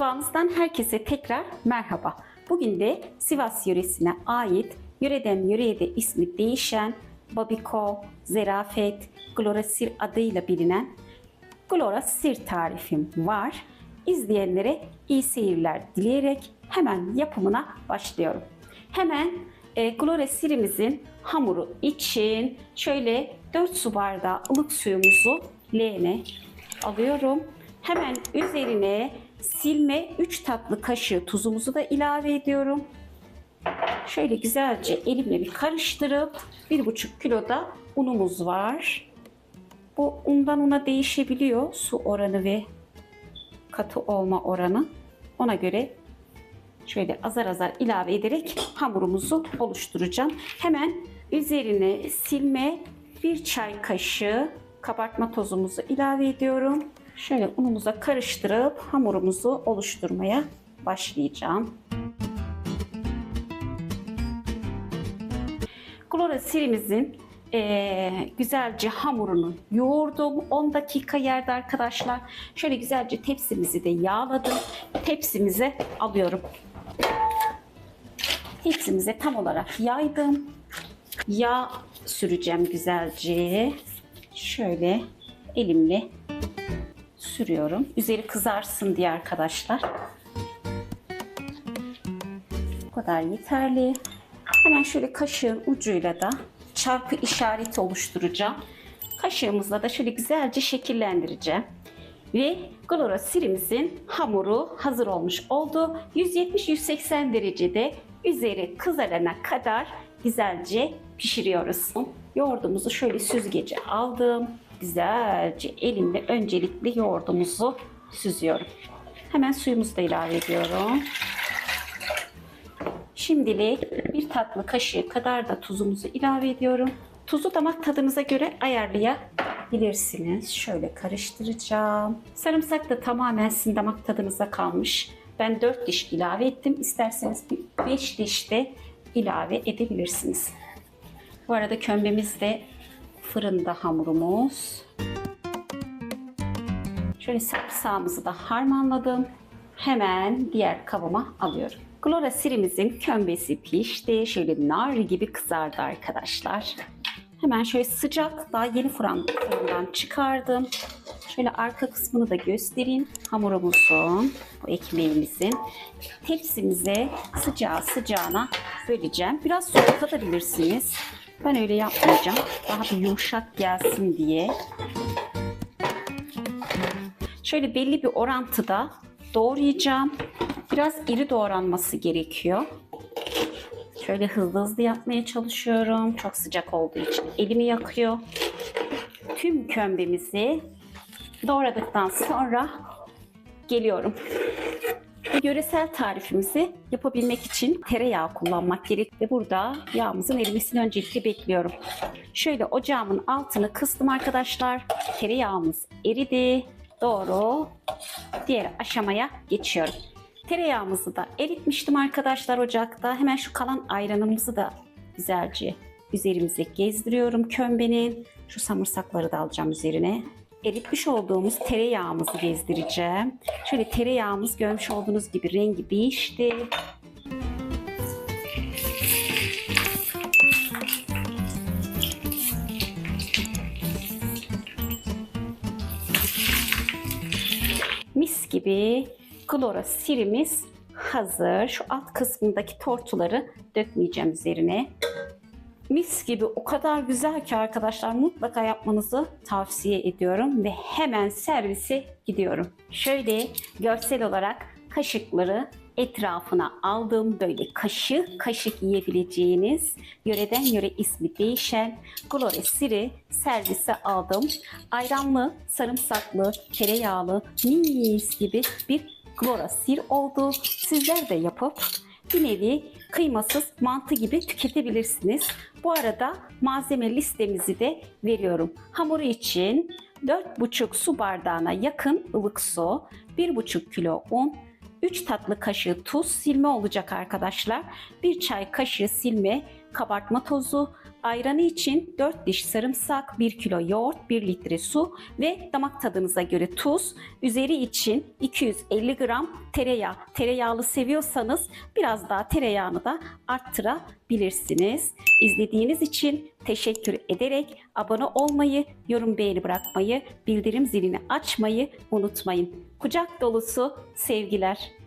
Mutfağımızdan herkese tekrar merhaba. Bugün de Sivas yöresine ait, yöreden yöreye de ismi değişen Babiko, Zerafet, Glorasir adıyla bilinen Glorasir tarifim var. İzleyenlere iyi seyirler dileyerek hemen yapımına başlıyorum. Hemen Glorasir'imizin hamuru için şöyle 4 su bardağı ılık suyumuzu leğene alıyorum. Hemen üzerine silme 3 tatlı kaşığı tuzumuzu da ilave ediyorum. Şöyle güzelce elimle bir karıştırıp 1,5 kilo da unumuz var. Bu undan una değişebiliyor su oranı ve katı olma oranı. Ona göre şöyle azar azar ilave ederek hamurumuzu oluşturacağım. Hemen üzerine silme 1 çay kaşığı kabartma tozumuzu ilave ediyorum. Şöyle unumuza karıştırıp hamurumuzu oluşturmaya başlayacağım. Glorasir'imizin güzelce hamurunu yoğurdum. 10 dakika yerde arkadaşlar. Şöyle güzelce tepsimizi de yağladım. Tepsimize alıyorum. Tepsimize tam olarak yaydım. Yağ süreceğim güzelce. Şöyle elimle sürüyorum. Üzeri kızarsın diye arkadaşlar. Bu kadar yeterli. Hemen şöyle kaşığın ucuyla da çarpı işareti oluşturacağım. Kaşığımızla da şöyle güzelce şekillendireceğim. Ve Glorasir'imizin hamuru hazır olmuş oldu. 170-180 derecede üzeri kızarana kadar güzelce pişiriyoruz. Yoğurdumuzu şöyle süzgece aldım. Güzelce elimle öncelikle yoğurdumuzu süzüyorum. Hemen suyumuzu da ilave ediyorum. Şimdilik 1 tatlı kaşığı kadar da tuzumuzu ilave ediyorum. Tuzu damak tadınıza göre ayarlayabilirsiniz. Şöyle karıştıracağım. Sarımsak da tamamen sizin damak tadınıza kalmış. Ben 4 diş ilave ettim. İsterseniz 5 diş de ilave edebilirsiniz. Bu arada kömbemiz de fırında hamurumuz. Şöyle sarımsağımızı da harmanladım. Hemen diğer kabıma alıyorum. Glorasir'imizin kömbesi pişti. Şöyle nar gibi kızardı arkadaşlar. Hemen şöyle sıcak, daha yeni fırından çıkardım. Şöyle arka kısmını da göstereyim. Hamurumuzun, bu ekmeğimizin tepsimize sıcağı sıcağına böleceğim. Biraz soğutabilirsiniz. Ben öyle yapmayacağım. Daha bir yumuşak gelsin diye. Şöyle belli bir orantıda doğrayacağım. Biraz iri doğranması gerekiyor. Şöyle hızlı hızlı yapmaya çalışıyorum. Çok sıcak olduğu için elimi yakıyor. Tüm kömbemizi doğradıktan sonra geliyorum. Bu yöresel tarifimizi yapabilmek için tereyağı kullanmak gerek ve burada yağımızın erimesini öncelikle bekliyorum. Şöyle ocağımın altını kıstım arkadaşlar. Tereyağımız eridi. Doğru diğer aşamaya geçiyorum. Tereyağımızı da eritmiştim arkadaşlar ocakta. Hemen şu kalan ayranımızı da güzelce üzerimize gezdiriyorum kömbenin. Şu samırsakları da alacağım üzerine. Eritmiş olduğumuz tereyağımızı gezdireceğim. Şöyle tereyağımız görmüş olduğunuz gibi rengi değişti. Mis gibi Glorasir'imiz hazır. Şu alt kısmındaki tortuları dökmeyeceğim üzerine. Mis gibi o kadar güzel ki arkadaşlar, mutlaka yapmanızı tavsiye ediyorum ve hemen servise gidiyorum. Şöyle görsel olarak kaşıkları etrafına aldım. Böyle kaşık kaşık yiyebileceğiniz, yöreden yöre ismi değişen Glorasir'i servise aldım. Ayranlı, sarımsaklı, tereyağlı, mis gibi bir Glorasir oldu. Sizler de yapıp bir nevi kıymasız mantı gibi tüketebilirsiniz. Bu arada malzeme listemizi de veriyorum. Hamuru için 4,5 su bardağına yakın ılık su, 1,5 kilo un, 3 tatlı kaşığı tuz, silme olacak arkadaşlar. 1 çay kaşığı silme, kabartma tozu, Ayranı için 4 diş sarımsak, 1 kilo yoğurt, 1 litre su ve damak tadınıza göre tuz. Üzeri için 250 gram tereyağı. Tereyağlı seviyorsanız biraz daha tereyağını da arttırabilirsiniz. İzlediğiniz için teşekkür ederek abone olmayı, yorum beğeni bırakmayı, bildirim zilini açmayı unutmayın. Kucak dolusu sevgiler.